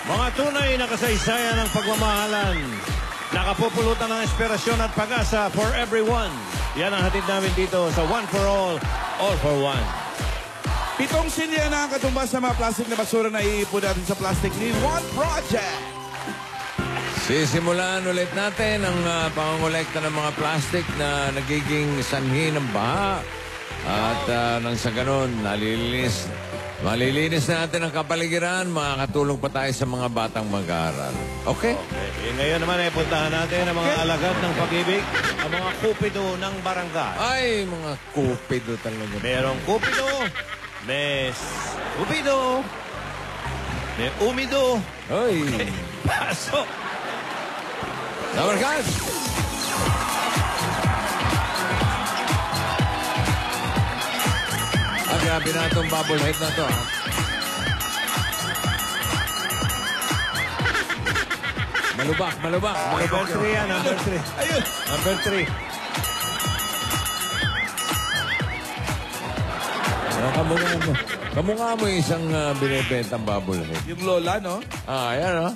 Mga tunay na kasaysayan ng pagmamahalan. Nakapupulutan ng inspirasyon at pag-asa for everyone. Yan ang hatid namin dito sa One for All for One. 7 silya na ang katumbas sa mga plastic na basura na iipon natin sa Plastic Need One Project. Sisimulan ulit natin ang pangongolekta ng mga plastic na nagiging sanhi ng baha. At nang sa ganun, malilinis natin ang kapaligiran, makakatulong pa tayo sa mga batang mag-aaral. Okay? Ngayon naman ay puntahan natin ang mga alagad ng pag-ibig, ang mga kupido ng barangay. Ay, mga kupido talaga. Merong kupido, may kupido, may umido. Ay! Pasok! Sabarkas! Grabe na itong bubble head na ito, ha? Malubak. Number 3 yan, number 3. Ayun! Number 3. Kamukha mo isang binibentang bubble head. Yung lola, no? Ayan, ha?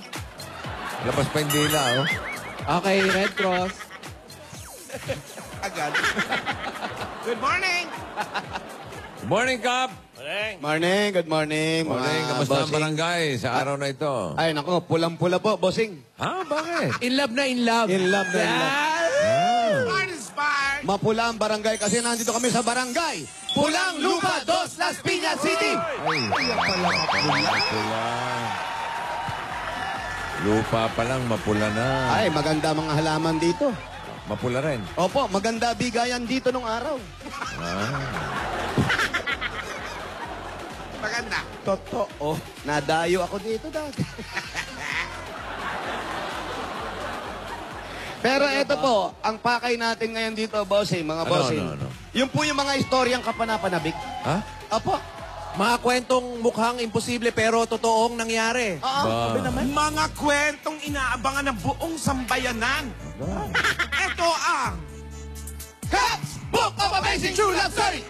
Labas pa yung dila, oh. Okay, Red Cross. Agad. Good morning! Good morning, Kap! Morning, good morning. Morning, kamusta ang barangay sa araw na ito? Ay, nako, pulang-pula po, bossing. Ha? Bakit? In love na in love. In love na in love. Inspired! Mapula ang barangay kasi nandito kami sa barangay. Pulang Lupa, Dos Las Piñas City. Mapula. Lupa pa lang, mapula na. Ay, maganda mga halaman dito. Mapula rin. Opo, maganda bigayan dito nung araw. Maganda. Totoo. Nadayo ako dito dati. Pero eto po, ang pakay natin ngayon dito, bossing, mga bossing. Ano? Yung po yung mga istoryang kapanapanabik. Ha? Opo. Mga kwentong mukhang imposible pero totoong nangyari. Oo. Ba? Mga kwentong inaabangan ng buong sambayanan. Ito ang Cats Book of Amazing True Love Story!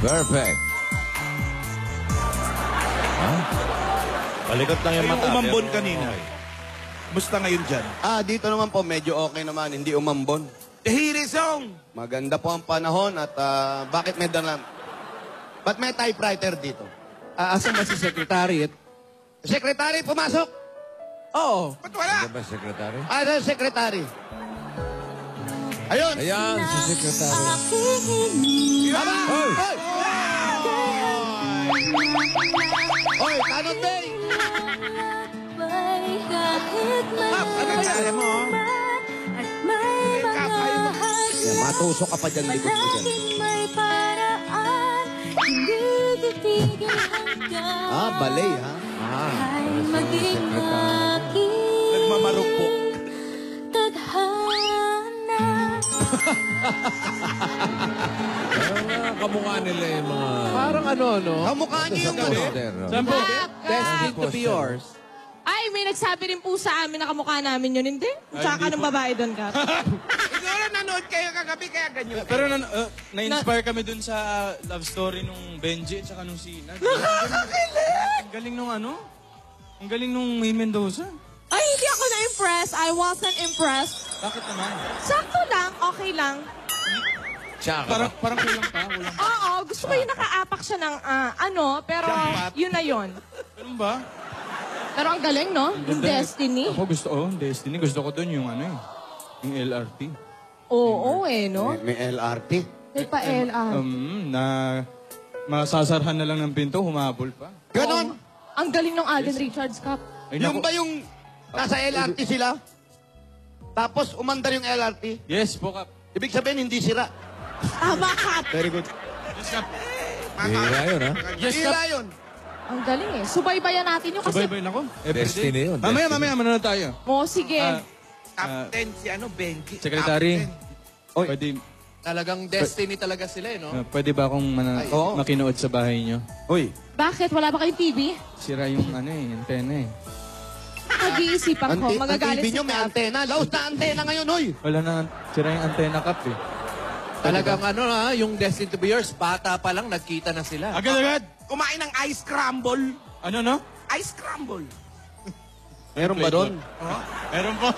Perfect. Palikot lang yung yung mata. umambon pero- kanina. Musta ngayon dyan? Dito naman po, medyo okay naman, hindi umambon. The heat is on! Maganda po ang panahon at bakit may dalam? Ba't may typewriter dito? Asan ba si Secretariat? Secretary, pumasok! Oo. Ba't wala? Ano ba, Secretary? Secretary. Ayun! Ayan, si Secretary. Tama! Hoy! Hoy! Hoy, Tanong Day! Ano kaya mo? Yan, matusok ka pa dyan, likod mo dyan. Balay, ha? Nagmamarupok. Parang kamukha nila yung mga... Parang ano, no? Kamukha niyo yung ano? poster, no? Saan po? Destined to be yours. Ay, may nagsabi rin po sa amin na kamukha namin yun, hindi? Tsaka ng babae doon, Kap. Siguro nanood kayo kagabi kaya ganyan. Pero na-inspire kami dun sa love story nung Benji at saka nung Sina. Ang galing nung ano? Ang galing nung May Mendoza. Ay, hindi ako na-impress. I wasn't impressed. Bakit naman? Sakto lang, okay lang. Tsaka Parang kulang pa. Oo, gusto ko yung nakaapak siya ng pero yun na yun. Ganun ba? Pero ang galing, no? Yung Destiny. Ako Destiny. Gusto ko dun yung yung LRT. Oo, no? May LRT. May pa-LR. Na masasarhan na lang ng pinto, humabol pa. Ganon! Ang galing ng Alden Richards, Kap. Ay, Yung naku. ba yung nasa LRT sila? Tapos umandar yung LRT? Yes, po, Kap. Ibig sabihin, hindi sira. Tama, Kap. Very good. hira yun, ha? Sira yun. Ang galing eh. Subaybayan natin yun kasi... Subaybayin ako. Destiny yun. Mamaya, Destiny. manonood tayo. Oo, sige. Captain si Benji. Secretary. Oy. Pwede, Talagang destiny talaga sila, no? pwede ba akong oo. makinood sa bahay nyo? Uy, Bakit? Wala ba kayong TV? Sira yung antena eh. Pag-iisipan ko. ang Magagalit TV si nyo may Kap. antena. Laos na antena ngayon, hoy. Wala na, sira yung antena, Kap eh. Talagang yung Destined to be Yours, bata pa lang, nagkita na sila. Agad-agad. Kumain ng ice crumble. Ano, no? Ice crumble. Meron ba doon? Meron po.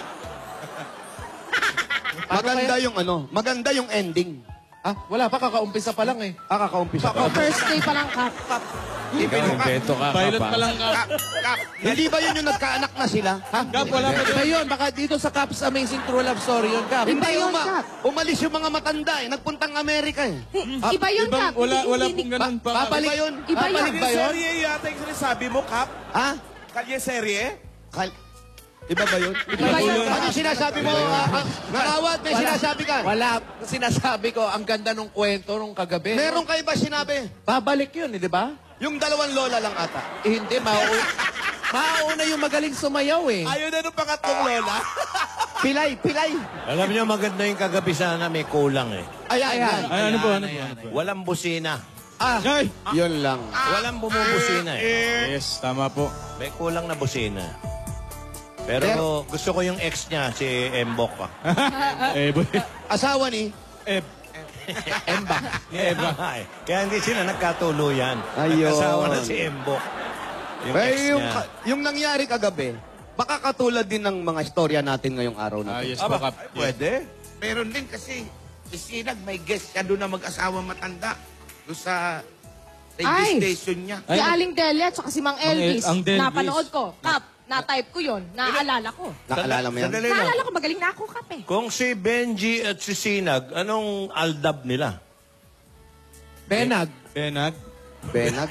Maganda yung ending. Wala pa, kakaumpisa pa lang eh. Kakaumpisa pa. First day pa lang, Kap. Ikaw, Beto ka Pilot pa. pa lang ka. Hindi ba yun yung nagkaanak na sila? Kap, wala pa Iba yun, baka dito sa Cap's Amazing True Love Story yun, Cap. Hindi, yun, Kap. umalis yung mga matanda eh. Nagpuntang Amerika eh. Iba yun, Kap. Wala Hindi- pong ganun pa. Babalik Iba yun. Iba yun. Babalik ba yun? Serye yata yung sinasabi mo, Kap. Ha? Kalye serye. Iba ba yun? Iba yun. Ano sinasabi mo? Marawat, may sinasabi ka. Wala. Sinasabi ko, ang ganda nung kwento nung kagabi. Meron kayo ba sinabi? Babalik yun, di ba? Yung dalawang lola lang ata. Hindi, mauna yung magaling sumayaw eh. Ayaw na nung pangatlong lola. Pilay. Alam niyo, maganda yung kagabi sana may kulang eh. Ayan. Ay, ano po? Walang busina. Ay! Yun lang. Walang bumubusina eh. Yes, tama po. May kulang na busina. Pero gusto ko yung ex niya, si Embok pa. Boy. Asawa ni? Embak. Embak. Kaya hindi sila nagkatuluyan. Ayun. Nagkasawa na si Embok. Yung ex niya. Yung nangyari kagabi, baka katulad din ng mga istorya natin ngayong araw na to. Yes po, Kap. Pwede. Meron din kasi si Sinag, may guest siya doon na mag-asawa matanda. Doon sa radio Ay! station niya. Si Aling Delia at si Mang Elvis. ang Delvis. Napanood ko. Kap, na-type ko yun. Naaalala ko. Naalala mo yan? Sandali lang. Naalala ko, magaling na ako, Kap eh. Kung si Benji at si Sinag, anong aldab nila? Benag. Benag. Benag.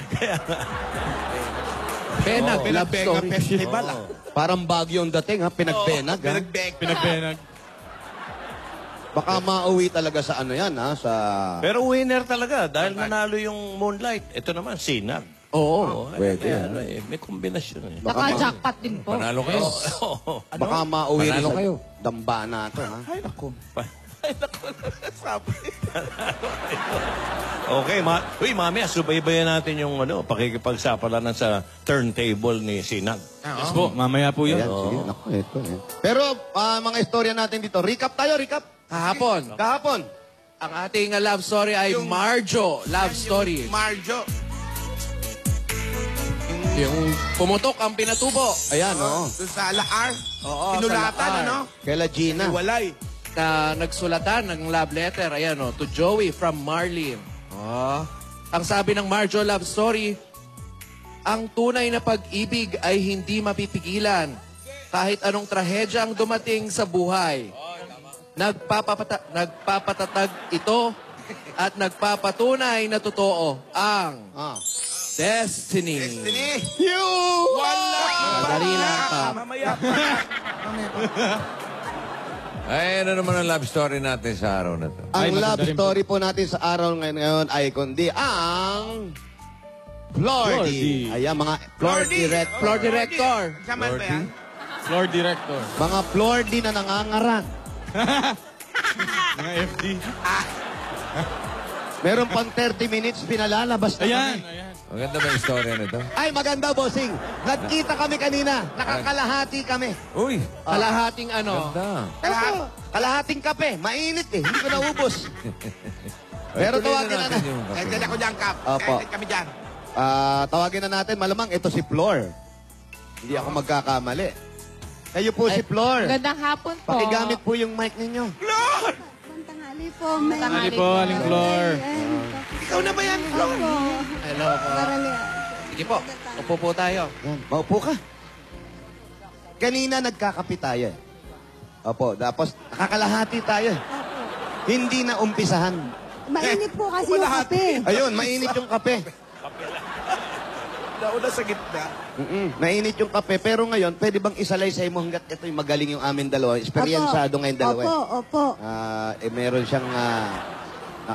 Benag, love Pinagbenga story. Festival. Parang bagyo ang dating ha, pinagbenag ha. Pinagbenag. Baka mauwi talaga sa ano yan ha, sa... Pero winner talaga dahil nanalo yung Moonlight. Ito naman, Sinag. Oo. Pwede, Ano eh, may kombinasyon eh. Naka-jackpot din po. Panalo kayo. Oo. Baka mauwi rin Panalo sa kayo. dambana to ha. Ay, naku. Okay, uy, mami, subaybayan natin yung pakikipagsapalaran sa turntable ni Sinag. Yes po, mamaya po yun. Ayan, sige, naku, ito eh. Pero mga istorya natin dito, recap tayo, recap. Kahapon, ang ating love story ay Marjo love story. Marjo. Yung pumutok ang pinatubo. Ayan, oo. Doon sa Alaar. Oo, Pinulatan, sa Laar. ano? Kaila Gina. Walay. Na nagsulatan ng love letter. Ayan to Joey from Marlene. Ang sabi ng Marjo love story, ang tunay na pag-ibig ay hindi mapipigilan kahit anong trahedya ang dumating sa buhay. Nagpapatatag ito at nagpapatunay na totoo ang Destiny. Destiny. Wala! Madali lang ka. Mamaya pa. Ay, ano naman ang love story natin sa araw na to? Ang love story po natin sa araw ngayon ay kundi ang Flordy. Ayan, mga Floor director. Saman ba yan? Floor director. mga Flordy na nangangaran. Mga FD. Meron pang 30 minutes, pinalalabas na Ayan, kami. ayan. Maganda ba yung story nito? Ay, maganda, bossing. Nagkita kami kanina. Nakakalahati kami. Uy, Kalahating ano. ganda. Kalahating kape. Mainit eh. Hindi ko naubos. Pero Tuloy tawagin na yung kape. Kahit ako dyan, Kap. Opo. Kahit kami dyan. Tawagin na natin. Malamang ito si Flor. Hindi ako magkakamali. Kayo po si Flor. Magandang hapon po. Pakigamit po yung mic ninyo. Tanghali po, may... Tanghali po, Aling Floor. Ikaw na ba yan, Flo? Hello po. Sige po, upo po tayo. Yan. Maupo ka. Kanina nagkakape tayo. eh. Opo. Tapos nakakalahati tayo. eh. Hindi na umpisahan. Mainit po kasi yung kape. Ayun, mainit yung kape. Nauna sa gitna. Mainit yung kape. Pero ngayon, pwede bang isalaysay mo hanggat ito yung magaling yung amin dalawa? Eksperyensado ngayon dalawa. eh. Opo. Meron siyang...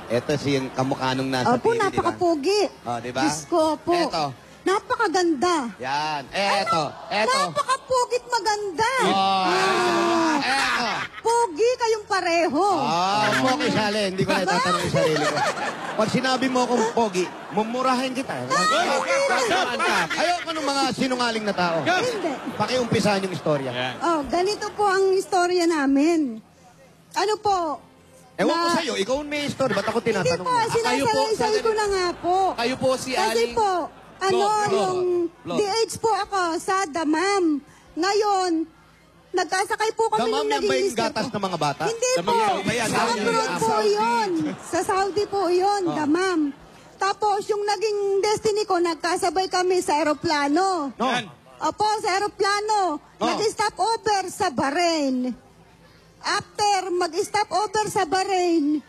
ito si yung kamukha nung nasa Opo, TV, di ba? napakapugi. Diba? Diyos ko po. Eto. Napakaganda. Yan. Eto. Napakapugit maganda. Eto. Pugi kayong pareho. Pogi, Shale. Hindi ko na itatanong yung sarili ko. Pag sinabi mo akong pogi, mumurahin kita. Ayoko ng mga sinungaling na tao. Hindi. Pakiumpisahan yung istorya. Ayan. Ganito po ang istorya namin. Ano po, Ewan ko sa'yo, ikaw may story. Ba't ako Hindi tinatanong po, mo? sinasalaysay ko na nga po. Kayo po si Kasi Aling... po, yung Plot. DH po ako sa Damam. Ngayon, nagkasakay po kami Damam ng yan ba naging yung gatas ng mga bata? Hindi po. Damam ba yan? Sa abroad po yun. Sa Saudi po yun, Damam. Tapos yung naging destiny ko, nagkasabay kami sa aeroplano. No. Opo, sa aeroplano. Nag-stop over sa Bahrain. After mag-stop over sa Bahrain,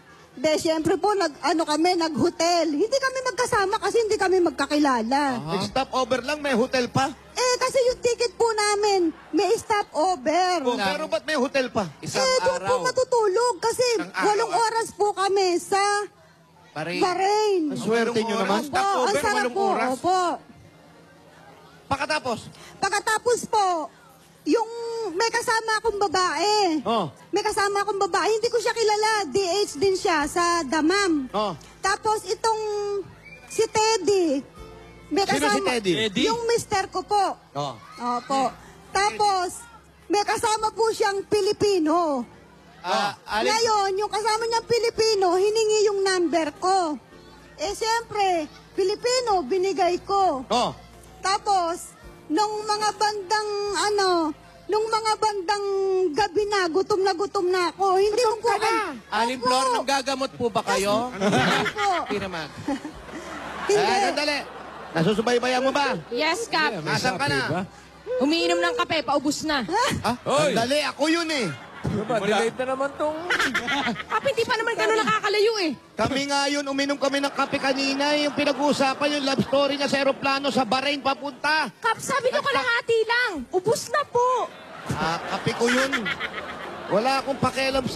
syempre po, nag-hotel. Hindi kami magkasama kasi hindi kami magkakilala. Nag-stop over lang, may hotel pa? Kasi yung ticket po namin, may stop over. Oh, pero ba't may hotel pa? Isang Doon po araw. matutulog kasi 8 oras po kami sa Bahrain. Ang swerte nyo naman. Opo, ang sarap po. Opo. Pagkatapos po, yung may kasama akong babae. Oh. May kasama akong babae. Hindi ko siya kilala. DH din siya sa Damam. Oh. Tapos itong si Teddy. May Sino si Teddy? Yung mister ko po. Oh. Opo. Tapos, may kasama po siyang Pilipino. Ngayon, yung kasama niyang Pilipino, hiningi yung number ko. Siyempre, Pilipino, binigay ko. Oh. Tapos, nung mga bandang gabi na gutom na ako. Hindi ko po... Aling Flor, nanggagamot po ba kayo? Hindi po. Hindi naman. Hindi. Dali. Nasusubaybayan mo ba? Yes, Kap. Nasaan ka na? Umiinom ng kape, paubos na. Hoy! Dali, ako yun eh. Diba, delayed na naman tong... Kap, hindi pa naman gano'n nakakalayo eh. Kami nga yun, uminom kami ng kape kanina. Yung pinag-uusapan, yung love story niya sa aeroplano sa Bahrain papunta. Kap, sabi ko kalahati lang. Ubus na po. Kape ko yun. Wala akong pakialam.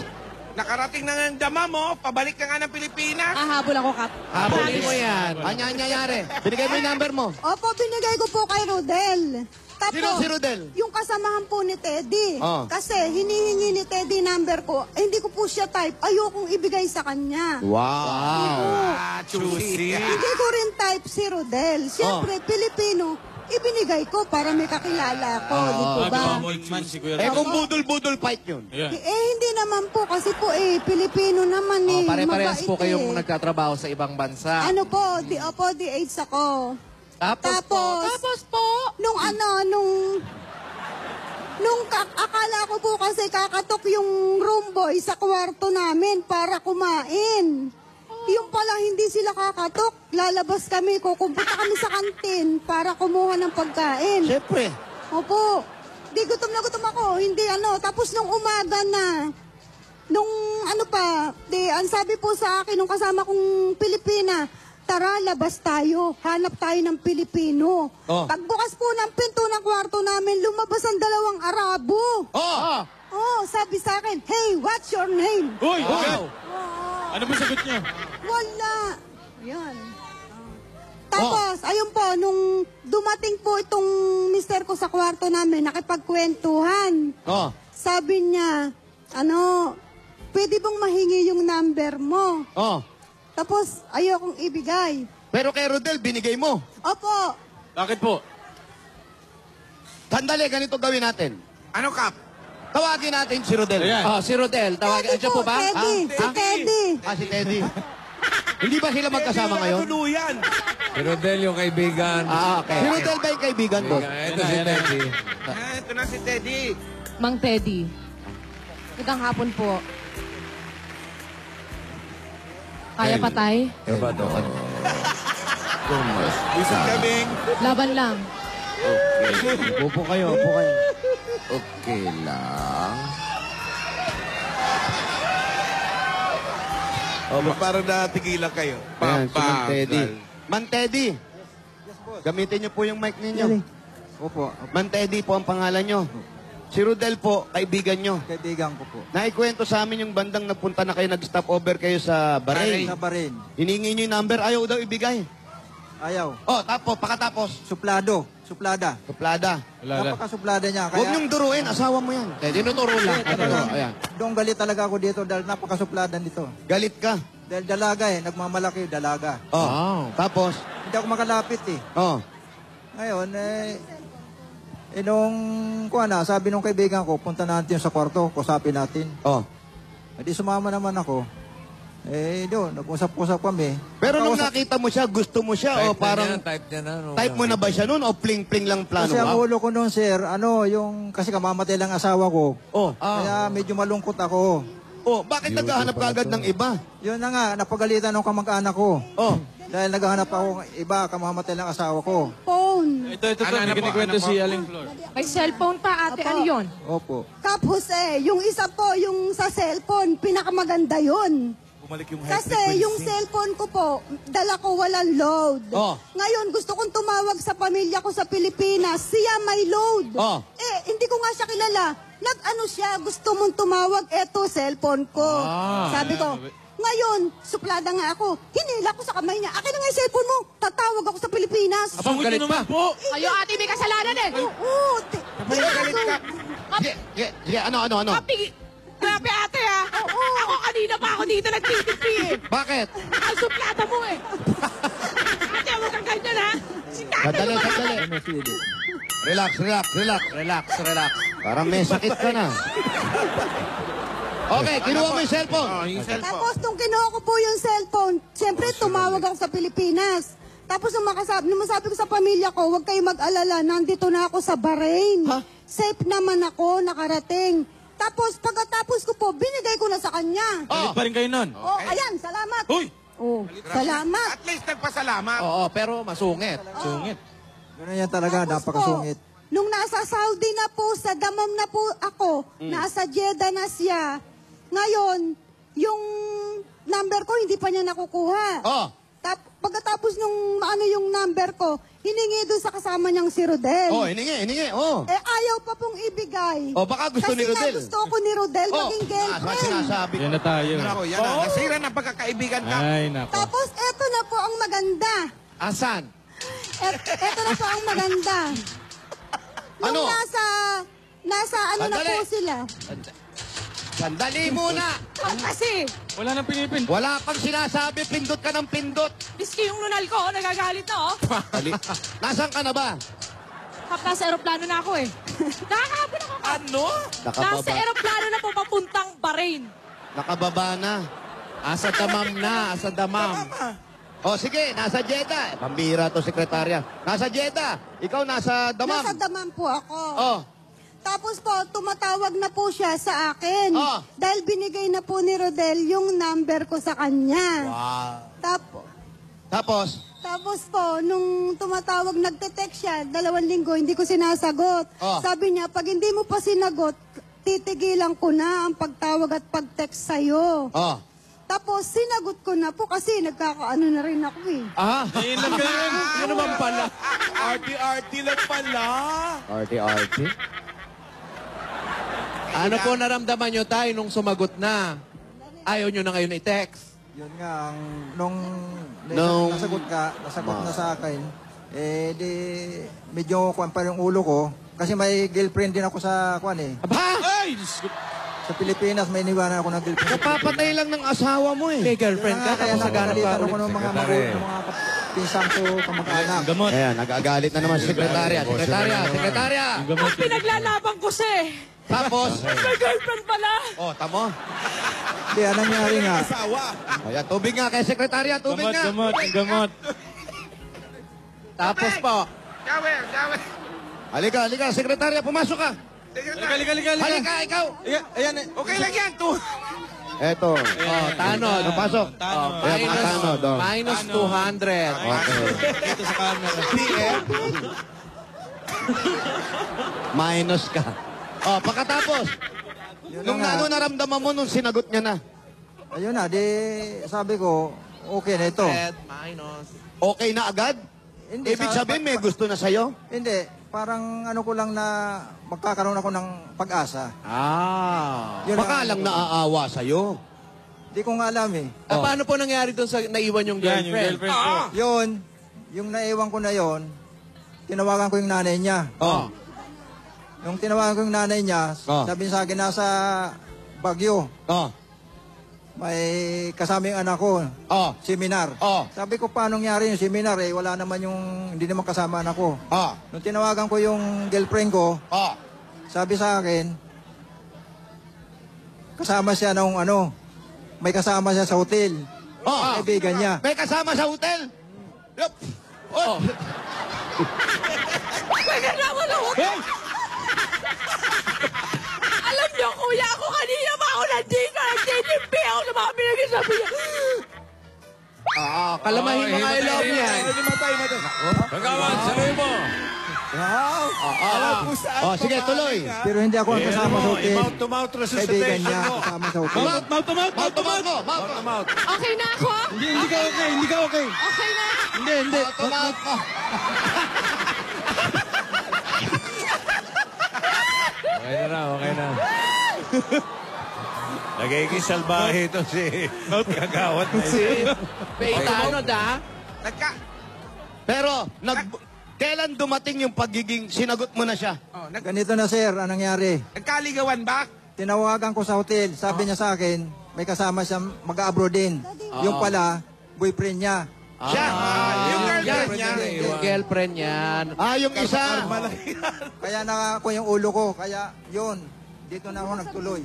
Nakarating na nga ang dama mo, pabalik ka nga ng Pilipinas. Habol ako, Kap. Habulin mo yan. Ano nangyayari? Binigay mo yung number mo. Opo, binigay ko po kay Rodel. Tapos, Sino si Rodel? yung kasamahan po ni Teddy. Oh. Kasi hinihingi ni Teddy number ko. Hindi ko po siya type. Ayokong ibigay sa kanya. Wow. Choosy. Hindi ko rin type si Rodel. Siyempre, Pilipino, ibinigay ko para may kakilala ko. Di po ba? Man, si Kuya Kung budol-budol fight yun. Hindi naman po. Kasi po Pilipino naman Pare-parehas po mabait kayong nagtatrabaho sa ibang bansa. Ano po, DH ako. Tapos po. Nung akala ko po kasi kakatok yung room boy sa kwarto namin para kumain. Yung pala hindi sila kakatok, lalabas kami, kukumputa kami sa kantin para kumuha ng pagkain. Siyempre. Opo, di gutom na gutom ako, hindi Tapos nung umaga na, ang sabi po sa akin, nung kasama kong Pilipina, tara, labas tayo. Hanap tayo ng Pilipino. Oh. Pagbukas po ng pinto ng kwarto namin, lumabas ang 2 Arabo. Sabi sa akin, hey, what's your name? Uy! Ano ba sagot niya? Wala. Yan. Tapos, ayun po, nung dumating po itong mister ko sa kwarto namin, nakipagkwentuhan. Sabi niya, pwede bang mahingi yung number mo? Tapos, ayokong ibigay. Pero kay Rodel, binigay mo. Opo. Bakit po? Sandali, ganito gawin natin. Ano, Kap? Tawagin natin si Rodel. Ayan. si Rodel, tawagin. Andiyan po ba? Teddy. Si Teddy. Si Teddy. Hindi ba sila magkasama ngayon? Tuluyan. Si Rodel yung kaibigan. Okay. Si Rodel ba yung kaibigan mo? Ito si Teddy. Ito na si Teddy. Mang Teddy. Magandang hapon po. Kaya patay? Ano ba ito? Isang kaming. Laban lang. Upo kayo, upo kayo. Okay lang. Parang natigilan kayo. Ayan, si Man Teddy. Man Teddy. Gamitin niyo po yung mic ninyo. Opo, Man Teddy po ang pangalan nyo. Si Rodel po, kaibigan nyo. kaibigan ko po. Naikwento sa amin yung bandang napunta na kayo, nag-stop over kayo sa Bahrain. Sa Bahrain. Hiningi nyo yung number, ayaw daw ibigay. Ayaw. Pakatapos. Suplada. Suplada. Napakasuplada niya. Huwag Kaya niyong duruin, asawa mo yan. Tinuturo lang. Ayan. doon galit talaga ako dito dahil napakasuplada nito. Galit ka. Dahil dalaga nagmamalaki dalaga. Tapos? Hindi ako makalapit Ngayon, sabi nung kaibigan ko, punta natin sa kwarto, kusapin natin. Hindi sumama naman ako. Doon, nag-usap-usap kami. Pero nung Nakausap- nakita mo siya, gusto mo siya, o parang Type niya na. no? type mo na ba siya noon o pling-pling lang plano Kasi ang mo? ulo ko noon, sir, kasi kamamatay lang asawa ko. Oh, Kaya medyo malungkot ako. bakit naghahanap ka agad ng iba? Yun na nga, napagalitan ng kamag-anak ko. Oh, Dahil naghahanap ako ng iba, kamamatay lang asawa ko. Phone. Ito, may kinikwento si Aling Flor. May cellphone pa, ate. Ano yun? Opo. Kap Jose, yung isa po, yung sa cellphone, pinakamaganda yun. Bumalik yung Kasi yung cellphone ko po, dala ko walang load. Oh. Ngayon, gusto kong tumawag sa pamilya ko sa Pilipinas. Siya may load. Oh. Hindi ko nga siya kilala. Nag-ano siya, gusto mong tumawag, eto, cellphone ko. Sabi ko, ngayon, suplada nga ako. Hinila ko sa kamay niya. Akin na nga yung cellphone mo. Tatawag ako sa Pilipinas. Abang galit pa. Kayo, ate, may kasalanan eh. Oo. galit ka. Ano? Grabe, ate, ha? Ako kanina pa ako dito nagtitipi eh. Bakit? Ang suplada mo eh. Ate, huwag kang ganyan, ha? Si tatay Sandali, mo ba sandali. Relax. Parang may sakit ka na. Okay, kinuha mo yung cellphone. Tapos nung kinuha ko po yung cellphone, siyempre tumawag ako sa Pilipinas. Tapos nung masabi ko sa pamilya ko, huwag kayo mag-alala, nandito na ako sa Bahrain. Safe naman ako, nakarating. Tapos pagkatapos ko po, binigay ko na sa kanya. Galit pa rin kayo nun. Oh, ayan, salamat. Uy! Oh, salamat. At least nagpasalamat. Oo, pero masungit. Sungit. Ganun yan talaga, Tapos napakasungit. po, nung nasa Saudi na po, sa Damam na po ako, nasa Jeddah na siya. Ngayon, yung number ko, hindi pa niya nakukuha. Oh. Pagkatapos nung yung number ko, hiningi doon sa kasama niyang si Rodel. Oh, hiningi. Oh. Ayaw pa pong ibigay. Oh, baka gusto ni Rodel. Kasi gusto ko ni Rodel maging girlfriend. Sinasabi ko. Yan na tayo. Nako, yan na. Nasira ng pagkakaibigan ka. Ay, nako. Tapos, eto na po ang maganda. Asan? Eto na po ang maganda. Ano? Nung nasa ano na Sandali. po sila. Sandali muna. Kasi, Wala nang pinipin. Wala pang sinasabi, pindot ka ng pindot. miski yung lunal ko, nagagalit na, oh. Nasaan ka na ba? Kap, nasa aeroplano na ako eh. Nakakabon ako, Kap. Ano? Nasa aeroplano na po papuntang Bahrain. Nakababa na. Asa damam. Oh, sige, nasa Jeddah. Pambira to, sekretarya. Nasa Jeddah. Ikaw nasa Damam. Nasa Damam po ako. Oh. Tapos po, tumatawag na po siya sa akin. Oh. Dahil binigay na po ni Rodel yung number ko sa kanya. Wow. Tapos? Po, nung tumatawag, nagte-text siya, 2 linggo, hindi ko sinasagot. Oh. Sabi niya, pag hindi mo pa sinagot, titigilan ko na ang pagtawag at pag-text sa'yo. Oh. Tapos, sinagot ko na po kasi nagkakaano na rin ako eh. Ayun lang kayo. Ano naman pala? RT lang pala. RT. Ano po naramdaman nyo tayo nung sumagot na? Ayaw nyo na ngayon i-text. Yun nga, nung Nung- nasagot na sa akin, di medyo kuwan pa yung ulo ko. Kasi may girlfriend din ako sa kuwan eh. Ay! Diyos ko. Sa Pilipinas, may iniwanan ako ng girlfriend. Napapatay lang ng asawa mo eh. May girlfriend ka, Kaya tapos naghanap ka napagalitan ako ulit. ng mga Sekretary. ng mga pinsang ko, kamag-anak. Gamot. Ayan, nag-agalit na naman si sekretarya. Sekretarya. Gamot. Ang pinaglalaban ko siya eh. Tapos, May girlfriend pala. oh, tamo. Hindi, anong nangyari nga. Asawa. Ayan, tubig nga kay sekretarya, tubig Gamot, nga. gamot. Tapos po, Shower. Halika, sekretarya, pumasok ka. Halika. Halika, ikaw. Ayan. Okay lang yan, to. Eto. tanod. Pasok. Tanod. Ayan, mga tanod. Oh. Minus 200. Okay. Dito sa camera. Minus ka. Oh, pagkatapos. Nung na nga. ano naramdaman mo nung sinagot niya na? Ayun na, di sabi ko, okay na ito. Minus. Okay na agad? Hindi, Ibig sabihin may gusto na sa'yo? Hindi, parang ano ko lang na magkakaroon ako ng pag-asa. Yun Baka ang- lang naaawa sa'yo. Di ko nga alam eh. Paano po nangyari doon sa naiwan yung Yan, yung girlfriend? girlfriend ko. Yun, yung naiwan ko na yon, tinawagan ko yung nanay niya. Oh. Yung tinawagan ko yung nanay niya, sabi sa akin nasa Baguio. Oh. May kasama yung anak ko, Oh. seminar. Oh. Sabi ko, paano nangyari yung seminar eh? Wala naman hindi naman kasama anak ko. Oh. Nung tinawagan ko yung girlfriend ko, Oh. sabi sa akin, kasama siya nung may kasama siya sa hotel. Kaibigan niya. May kasama sa hotel? Yup. Oh. Pwede naman ako. Alam niyo, kuya, ako kanina pa ako nandito. Nagtitimpi ako na mga pinag-isabi niya. Kalamahin mo nga ilog niya. Kagawan, saluhin mo. Sige, tuloy. Pero hindi ako ang kasama sa hotel. Mouth-to-mouth Kaibigan resuscitation niya mo. kasama sa hotel. Mouth-to-mouth. Okay na ako? Hindi ka okay, hindi ka okay. Okay na. Hindi. Mouth-to-mouth mo. Okay na. Nagiging salbahe ito si Kagawad na ito. Peitano da? Pero, kailan dumating yung pagiging sinagot mo na siya? Ganito na sir, ang nangyari. Nagkaligawan ba? Tinawagan ko sa hotel. Sabi niya sa akin, may kasama siyang mag-abroad din. Yung pala, boyfriend niya. Siya. Yung girlfriend niya. Yung girlfriend yan. Yung isa. Kaya ako yung ulo ko. Kaya yun, dito na ako nagtuloy.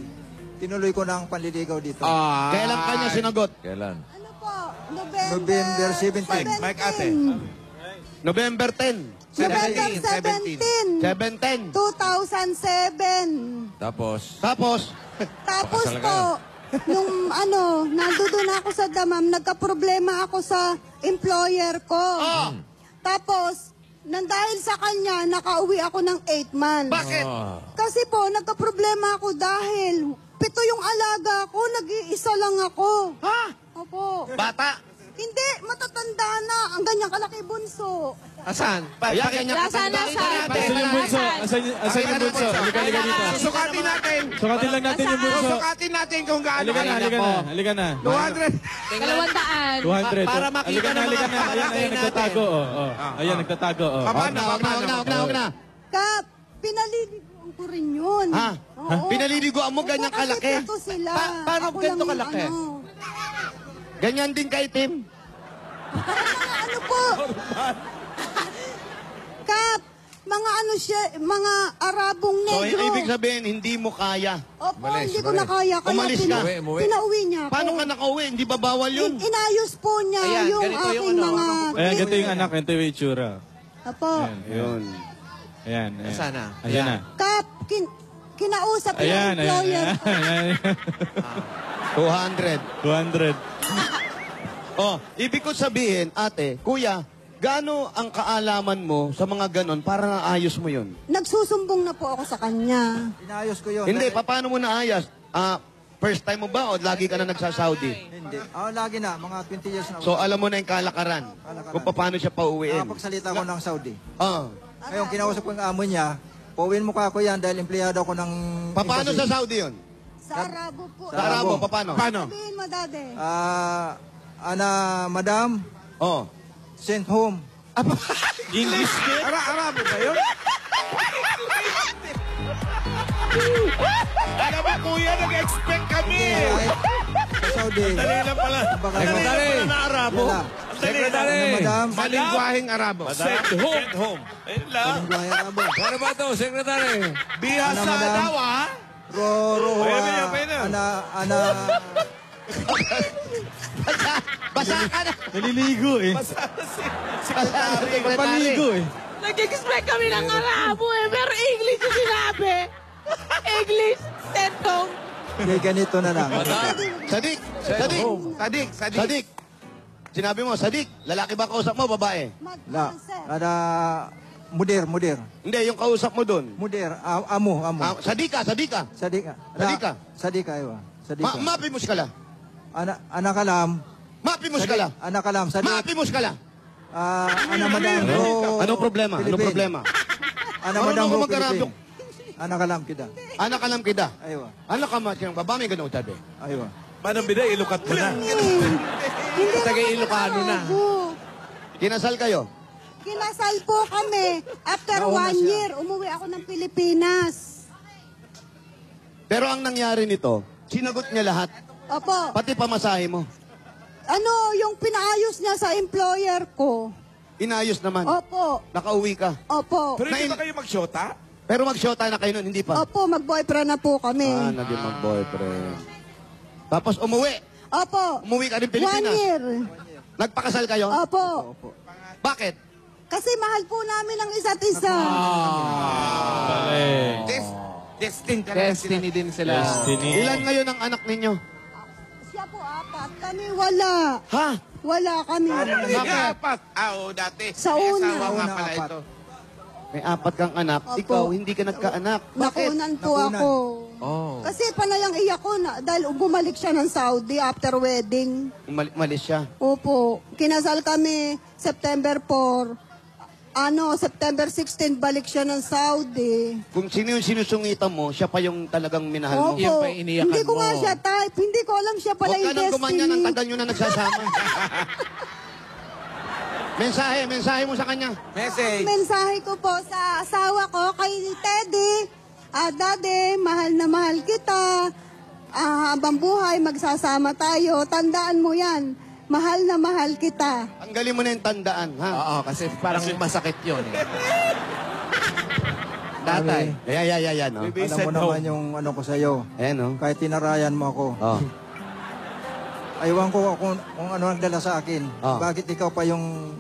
Tinuloy ko ng panliligaw dito. Kailan kanya sinagot? Kailan? Ano po? November November 17. Mike ate. November 10. November 17. 7-10. 2007. Tapos? Tapos, Tapos Pakasal po, nung nandoon ako sa damam, nagka-problema ako sa employer ko. Tapos, nang dahil sa kanya, nakauwi ako ng 8 months. bakit? Kasi po, nagka-problema ako dahil 7 yung alaga ko, nag-iisa lang ako. Ha? Opo. Bata? Hindi, matatanda na. Ang ganyan kalaki bunso. Asan? Ayan, kanya Nasaan? Asan yung bunso? Asan yung bunso? Halika dito. Sukatin natin. Sukatin lang natin yung bunso. Sukatin natin kung gaano. Halika na. 200. 200. 200. Para makita ng mga Ayan, kapatid nagtatago. Ayan, nagtatago. Wag na. Kap, pinaliliguan ko rin yun. Ha? Oo. Pinaliliguan mo ganyang Kasi kalaki? pito sila. Paano Ako ganito lang yung kalaki? Ganyan din kaitim? Ano po? Kap, mga ano siya, mga Arabong So, negro. ibig sabihin, hindi mo kaya. Opo, hindi ko na kaya. Kaya Umalis ka? pinauwi niya ako. Paano ka nakauwi? Hindi ba bawal yun? Inayos po niya Ayan, yung ganito yung aking ano, mga... Ayan, ganito yung anak. Ganito yung itsura. Opo. Yun. Ayan. Sana. Ayan na. Kap, kinausap yung Ayan. employer ko. Ayan. 200. 200. Oh, ibig ko sabihin, ate, kuya, gaano ang kaalaman mo sa mga ganon para naayos mo yun? Nagsusumbong na po ako sa kanya. Inayos ko yun. Hindi, paano mo naayos? First time mo ba o lagi ka na nagsa-Saudi? Hindi. Lagi na. Mga 20 years na. So, alam mo na yung kalakaran kung paano siya pauwiin. Nakapagsalita ko ng Saudi. Ah. Ngayon, kinausap ko yung amo niya. Pauwiin mo ka ako yan dahil empleyado ako ng... Paano sa Saudi yun? Sa Arabo po. Sa Arabo, paano? Sabihin mo, dade. Madam, Oh. sent home. English din. Arabo ba yun? Alam mo, kuya, nag-expect kami. Sa Saudi. Dali lang pala. Baka Secretary. Na Arabo. Wala. Secretary. Madam, Malingwaheng Arabo. Send home. Ayun lang. Buhay Arabo. Ano ba ito, Secretary? Bihasa madam? daw, ha? Pwede na. Basa ka na. Naliligo eh. Papaligo eh. Nag-expect kami ng Arabo pero English yung sinabi. English, send home. Kaya ganito na lang. Sadik. Sadik. Sinabi mo, Sadik, lalaki ba kausap mo, babae? La, mudir. Hindi, yung kausap mo dun. Mudir, amo. Sadika. Sadika. Sadika, aywa. Sadika. Mapi mo skala. Anak alam. Mapi mo skala. Anak alam. Sadik. Mapi mo skala. Anak madam. Anong problema? Anak madam. Ano mag-Arabyo? Anak alam kita. Anak alam kita. Aywa. Anak ka masyang babae ganun sabi. Aywa. Manang bida, ilukat mo na. Hindi Taga-Ilocano na. Arabo. Kinasal kayo? Kinasal po kami. After Nauna 1 siya. year, umuwi ako ng Pilipinas. Pero ang nangyari nito, sinagot niya lahat. Opo. Pati pamasahe mo. Ano, yung pinaayos niya sa employer ko. Inayos naman. Opo. Nakauwi ka. Opo. Pero hindi ba kayo mag-shota? Pero mag-shota na kayo nun, hindi pa? Opo, mag-boyfriend na po kami. Naging mag-boyfriend. Tapos umuwi. Opo. Umuwi ka rin 1 Pilipinas? year. Nagpakasal kayo? Opo. Bakit? Kasi mahal po namin ang isa't isa. Destiny din sila. Ilan ngayon ang anak ninyo? Siya po 4. Kami wala. Ha? Wala kami. Apat. Dati. Sa una. Asawa nga pala ito. May 4 kang anak. Opo. Ikaw, hindi ka nagkaanak. Bakit? Nakunan po ako. Kasi panayang iyak ko na, dahil bumalik siya ng Saudi after wedding. Malis siya. Opo. Kinasal kami September 4. September 16 balik siya ng Saudi. Kung sino yung sinusungitan mo, siya pa yung talagang minahal mo. Yan pa yung iniyakan Hindi ko mo. nga siya type. Hindi ko alam siya pala Huwag ka yung nang gumanya ng destiny. tagal nyo na nagsasama. mensahe mo sa kanya. Mensahe ko po sa asawa ko kay Teddy. Daddy, mahal na mahal kita. Habang buhay, magsasama tayo. Tandaan mo yan. Mahal na mahal kita. Tanggalin mo na yung tandaan, ha? Oo, kasi parang masakit yun. Tatay. Yan, no? Alam mo naman yung ano ko sa'yo. Ayan, no? Kahit tinarayan mo ako. Oh. Aywan ko kung ano nagdala sa akin. Oh. Bakit ikaw pa yung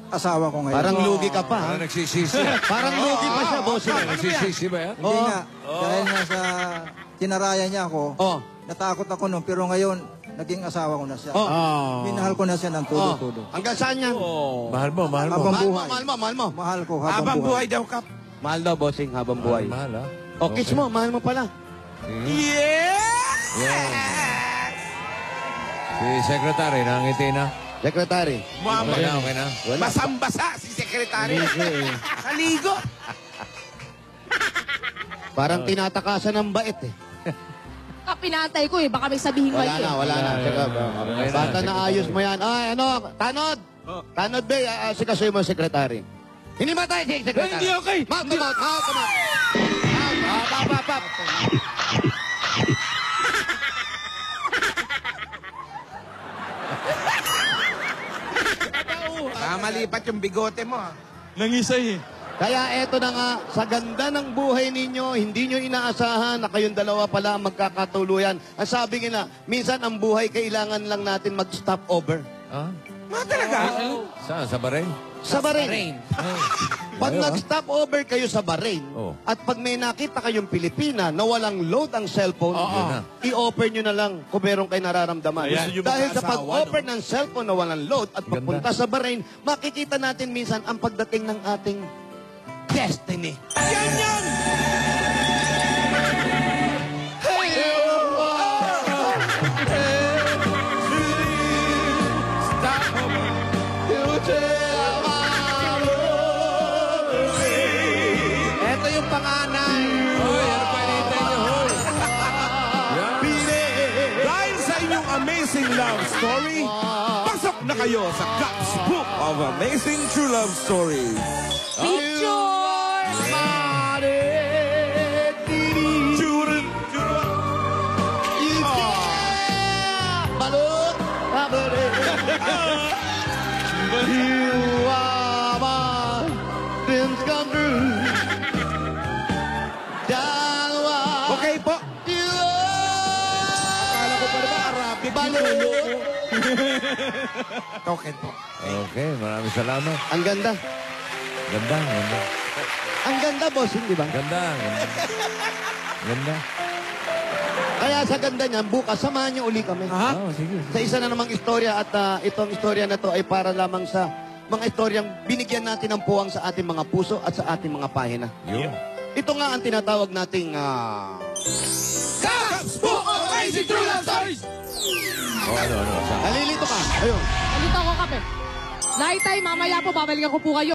asawa ko ngayon? Parang lugi ka pa, ha? Parang nagsisisi. Parang lugi pa siya, bossing. Nagsisisi ba yan? Hindi nga. Dahil nga sa tinarayan niya ako, Oh. natakot ako nun. Pero ngayon, naging asawa ko na siya. Oh. Minahal ko na siya ng todo-todo. Hanggang saan yan? Mahal mo. Habang buhay. Mahal mo. Mahal ko habang buhay. daw, Kap. Mahal daw, bossing, habang buhay. Mahal, ha? O, kiss mo, mahal mo pala. Si Secretary, nangiti na. Secretary. Okay na. Basang-basa si Sekretary. Kaligo. Parang tinatakasan ng bait, eh. Pinatay ko eh. Baka may sabihin Wala na. Okay na, Basta naayos mo yan. Ay, Tanod! Tanod, be, sikasuyo mo, Secretary. Hindi ba tayo, Secretary? Hindi okay. Mouth to mouth. Pap. Malipat yung bigote mo. Nangisay eh. Kaya eto na nga, sa ganda ng buhay ninyo, hindi nyo inaasahan na kayong dalawa pala ang magkakatuluyan. Ang sabi nila, minsan ang buhay kailangan lang natin mag-stop over. Ah? Talaga? Saan? Sa Bahrain? Sa Bahrain. Pag nag-stop over kayo sa Bahrain, Oh. at pag may nakita kayong Pilipina na walang load ang cellphone, i-offer nyo na lang kung meron kayo nararamdaman. Ayan. Gusto nyo Dahil sa mag-asawa, pag-offer ng cellphone na walang load at Ganda. pagpunta sa Bahrain, makikita natin minsan ang pagdating ng ating destiny. Ito yung panganay. Dahil sa inyong amazing love story, pasok na kayo sa Cap's Book of Amazing True Love Stories. Churun. Balot! You are my dreams come true. Dalawa. Okay po. You Akala ko pa naman Arabic yung Balot. tulo ko. Token po. Okay, maraming salamat. Ang ganda. Ganda. Ang ganda, boss, hindi ba? Ganda. Kaya sa ganda niyan, bukas, samahan niyo uli kami. Oh, sige. Sa isa na namang istorya at itong istorya na to ay para lamang sa mga istoryang binigyan natin ng puwang sa ating mga puso at sa ating mga pahina. Yun. Ito nga ang tinatawag nating Cap's Book of Amazing True Love Stories! Ano? Saan? nalilito ka. Ayun. Nandito ako kape. Night time, mamaya po, babalikan ko po kayo.